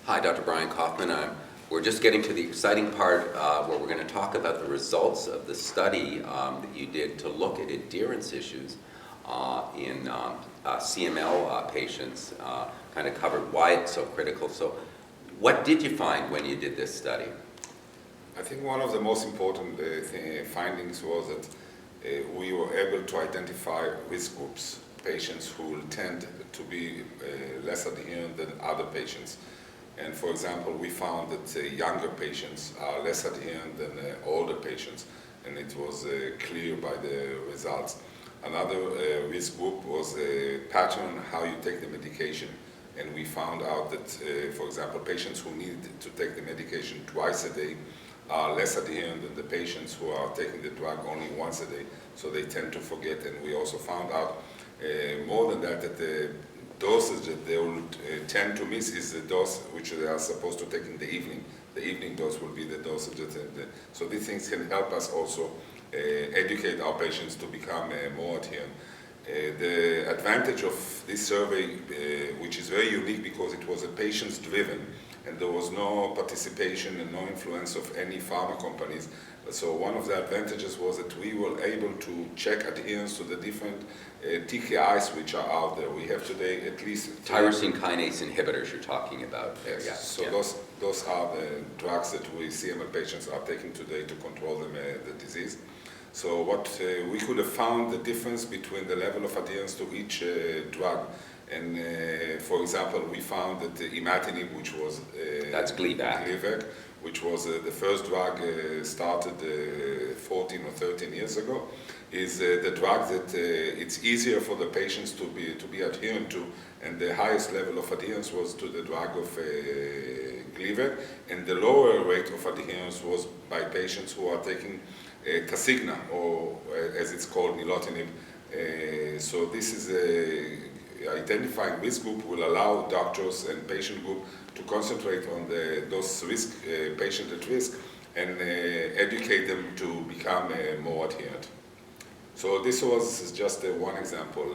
Hi, Dr. Brian Koffman. We're just getting to the exciting part where we're going to talk about the results of the study that you did to look at adherence issues in CML patients, kind of covered why it's so critical. So what did you find when you did this study? I think one of the most important findings was that we were able to identify risk groups, patients who will tend to be less adherent than other patients. And for example, we found that younger patients are less adherent than older patients, and it was clear by the results. Another risk group was a pattern how you take the medication, and we found out that, for example, patients who need to take the medication twice a day are less adherent than the patients who are taking the drug only once a day, so they tend to forget. And we also found out more than that, that the dosage that they will tend to miss is the dose which they are supposed to take in the evening. The evening dose will be the dosage that so these things can help us also educate our patients to become more adherent. The advantage of this survey, which is very unique because it was a patients-driven, and there was no participation and no influence of any pharma companies. So one of the advantages was that we were able to check adherence to the different TKIs which are out there. We have today at least Tyrosine kinase inhibitors you're talking about there, yeah. So those are the drugs that we CML patients are taking today to control the disease. So what we could have found the difference between the level of adherence to each drug. And for example, we found that the imatinib, which was that's Gleevec, which was the first drug started 14 or 13 years ago, is the drug that it's easier for the patients to be adherent to, and the highest level of adherence was to the drug of Gleevec, and the lower rate of adherence was by patients who are taking Tasigna, or as it's called, nilotinib. So this is identifying risk group will allow doctors and patient group to concentrate on those patient at risk and educate them to become more adherent. So this was just one example.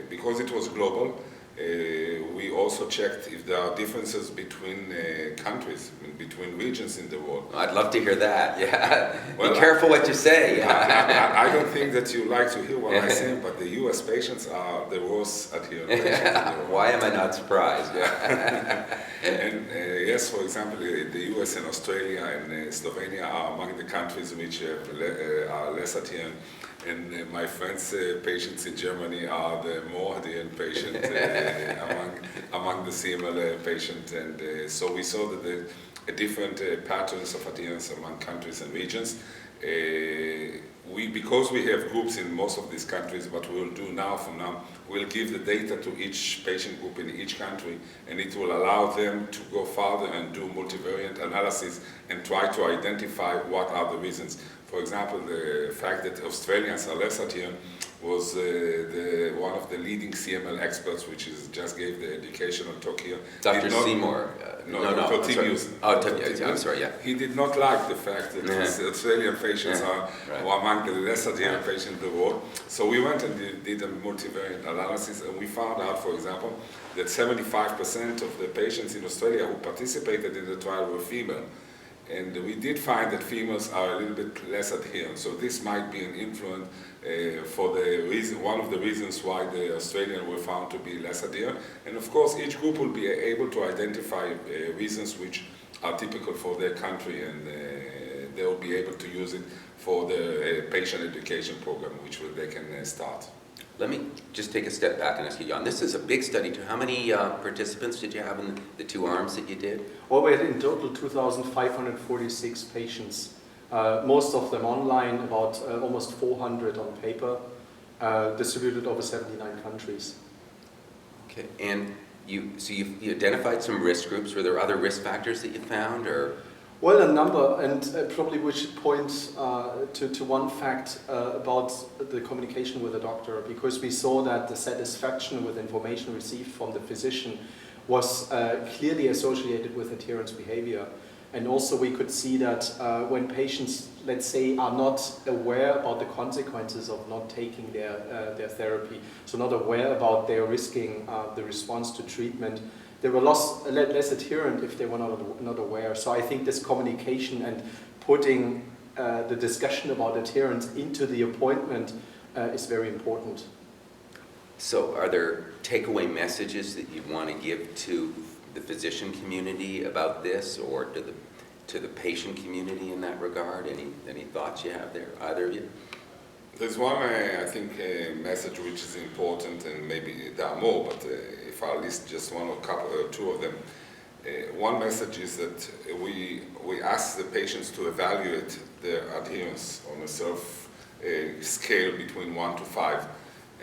Because it was global, we also checked if there are differences between countries, between regions in the world. I'd love to hear that, yeah. Well, be careful what you say. I don't think that you like to hear what I say, but the US patients are the worst adherent patients in the world. Why am I not surprised? Yeah. And yes, for example, the US and Australia and Slovenia are among the countries which are less adherent. And my friends' patients in Germany are the more adherent patients among the CML patients. And so we saw that the different patterns of adherence among countries and regions. Because we have groups in most of these countries, what we will do now from now, we'll give the data to each patient group in each country, and it will allow them to go further and do multivariate analysis and try to identify what are the reasons. For example, the fact that Australians are less adherent was one of the leading CML experts, which just gave the educational talk here. Dr. Seymour. Dr. Tibius. Oh, I'm sorry, yeah. He did not like the fact that Australian patients are among the less adherent patients in the world. So we went and did a multivariate analysis, and we found out, for example, that 75% of the patients in Australia who participated in the trial were female. And we did find that females are a little bit less adherent. So this might be an influence for the reason, one of the reasons why the Australians were found to be less adherent. And of course, each group will be able to identify reasons which are typical for their country, and they will be able to use it for the patient education program, which they can start. Let me just take a step back and ask you, Jan, this is a big study too. How many participants did you have in the two arms that you did? Well, we had in total 2,546 patients, most of them online, about almost 400 on paper, distributed over 79 countries. Okay, and you identified some risk groups. Were there other risk factors that you found, or? Well, a number, and probably we should point to one fact about the communication with the doctor, because we saw that the satisfaction with information received from the physician was clearly associated with adherence behavior. And also we could see that when patients, let's say, are not aware about the consequences of not taking their therapy, so not aware about their risking the response to treatment, they were less adherent if they were not aware. So I think this communication and putting the discussion about adherence into the appointment is very important. So are there takeaway messages that you want to give to the physician community about this, or to the patient community in that regard? Any thoughts you have there, either of you? There's one, I think, message which is important, and maybe there are more, but if I list just one or two of them, one message is that we ask the patients to evaluate their adherence on a scale between 1 to 5,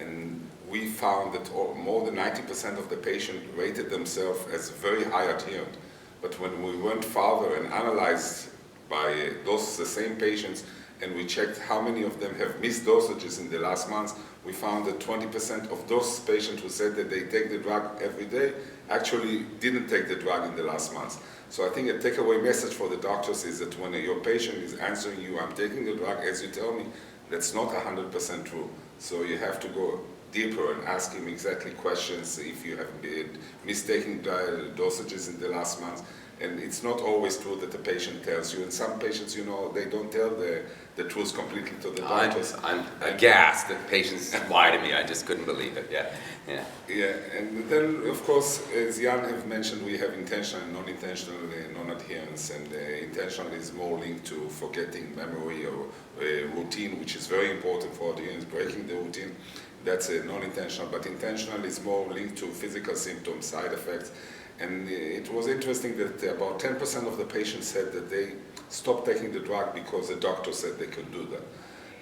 and we found that more than 90% of the patients rated themselves as very high adherent. But when we went further and analyzed by the same patients, and we checked how many of them have missed dosages in the last months, we found that 20% of those patients who said that they take the drug every day actually didn't take the drug in the last months. So I think a takeaway message for the doctors is that when your patient is answering you, I'm taking the drug as you tell me, that's not 100% true. So you have to go deeper and ask him exactly questions if you have been mistaking dosages in the last month. And it's not always true that the patient tells you. And some patients, they don't tell the truth completely to the doctors. I'm aghast that patients lie to me. I just couldn't believe it. Yeah. And then, of course, as Jan have mentioned, we have intentional and non-intentional non-adherence. And intentional is more linked to forgetting memory or routine, which is very important for adherence, breaking the routine. That's non-intentional. But intentional is more linked to physical symptoms, side effects. And it was interesting that about 10% of the patients said that they stopped taking the drug because the doctor said they could do that.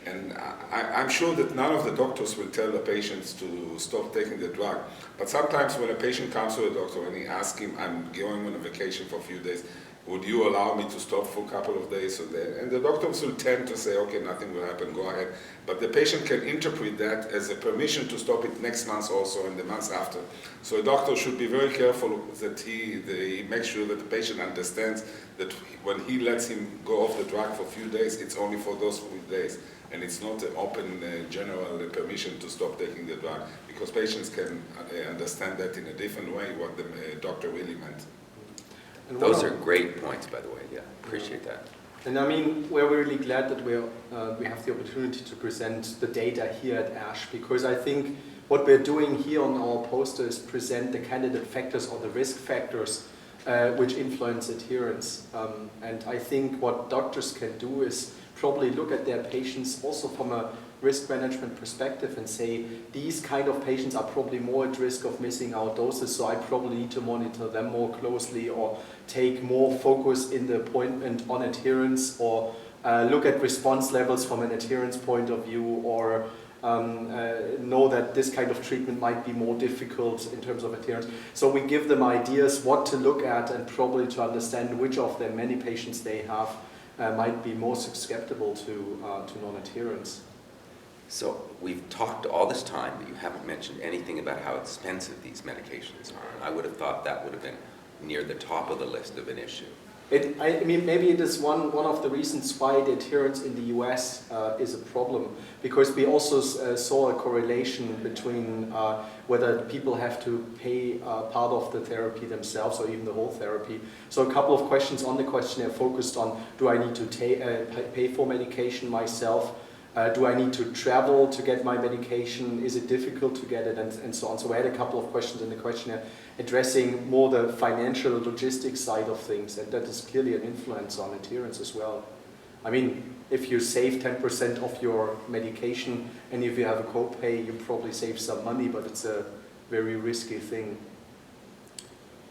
And I'm sure that none of the doctors will tell the patients to stop taking the drug. But sometimes when a patient comes to a doctor and he asks him, I'm going on a vacation for a few days, would you allow me to stop for a couple of days? And the doctors will tend to say, okay, nothing will happen, go ahead. But the patient can interpret that as a permission to stop it next month also and the months after. So a doctor should be very careful that he makes sure that the patient understands that when he lets him go off the drug for a few days, it's only for those few days. And it's not an open general permission to stop taking the drug, because patients can understand that in a different way what the doctor really meant. And Those are great points, by the way. Yeah, appreciate that. And I mean, we're really glad that we have the opportunity to present the data here at ASH, because I think what we're doing here on our poster is present the candidate factors or the risk factors which influence adherence. And I think what doctors can do is probably look at their patients also from a risk management perspective and say, these kind of patients are probably more at risk of missing out doses, so I probably need to monitor them more closely, or take more focus in the appointment on adherence, or look at response levels from an adherence point of view, or know that this kind of treatment might be more difficult in terms of adherence. So we give them ideas what to look at, and probably to understand which of the many patients they have might be more susceptible to non-adherence. So we've talked all this time, but you haven't mentioned anything about how expensive these medications are. And I would have thought that would have been near the top of the list of an issue. I mean, maybe it is one of the reasons why the adherence in the US is a problem, because we also saw a correlation between whether people have to pay part of the therapy themselves or even the whole therapy. So a couple of questions on the questionnaire focused on, do I need to pay for medication myself? Do I need to travel to get my medication? Is it difficult to get it? And so on. So we had a couple of questions in the questionnaire addressing more the financial logistics side of things, and that is clearly an influence on adherence as well. I mean, if you save 10% of your medication, and if you have a copay, you probably save some money, but it's a very risky thing.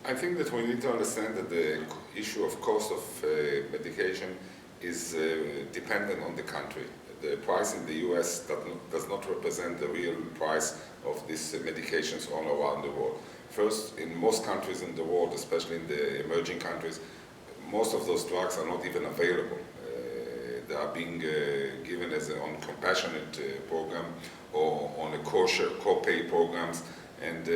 I think that we need to understand that the issue of cost of medication is dependent on the country. The price in the US does not represent the real price of these medications all around the world. First, in most countries in the world, especially in the emerging countries, most of those drugs are not even available. They are being given on compassionate program or on a co-pay programs, and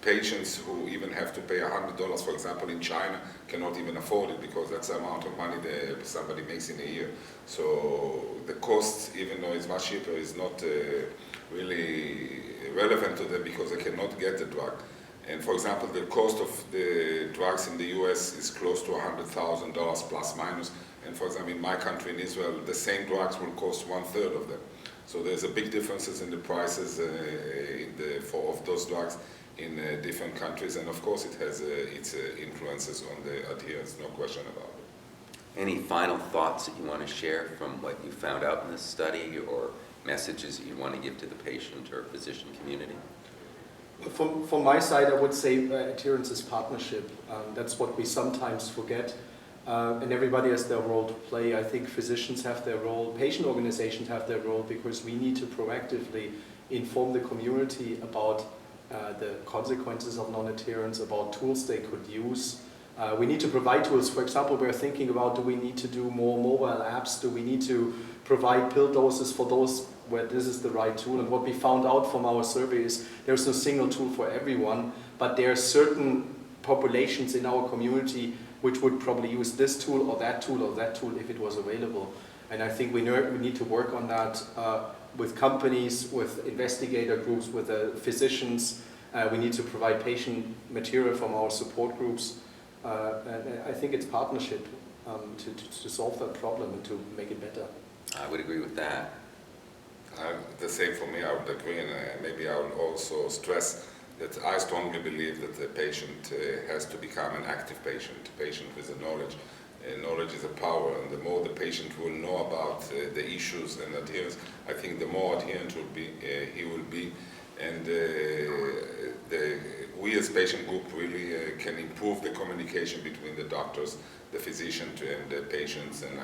patients who even have to pay $100, for example, in China, cannot even afford it, because that's the amount of money that somebody makes in a year. So the cost, even though it's much cheaper, is not really relevant to them, because they cannot get the drug. And for example, the cost of the drugs in the US is close to $100,000 plus minus. And for example, in my country, in Israel, the same drugs will cost 1/3 of them. So there's a big differences in the prices of those drugs in different countries. And of course, it has its influences on the adherence, no question about it. Any final thoughts that you want to share from what you found out in this study, or messages that you want to give to the patient or physician community? From my side, I would say adherence is partnership. That's what we sometimes forget. And everybody has their role to play. I think physicians have their role, patient organizations have their role, because we need to proactively inform the community about the consequences of non-adherence, about tools they could use. We need to provide tools. For example, we're thinking about, do we need to do more mobile apps? Do we need to provide pill doses for those where this is the right tool? And what we found out from our survey is there's no single tool for everyone, but there are certain populations in our community which would probably use this tool or that tool or that tool if it was available. And I think we need to work on that with companies, with investigator groups, with physicians. We need to provide patient material from our support groups. And I think it's partnership to solve that problem and to make it better. I would agree with that. The same for me, I would agree, and maybe I would also stress that I strongly believe that the patient has to become an active patient with the knowledge. Knowledge is a power, and the more the patient will know about the issues and adherence, I think the more adherent he will be. And we as patient group really can improve the communication between the doctors, the physician, and the patients. And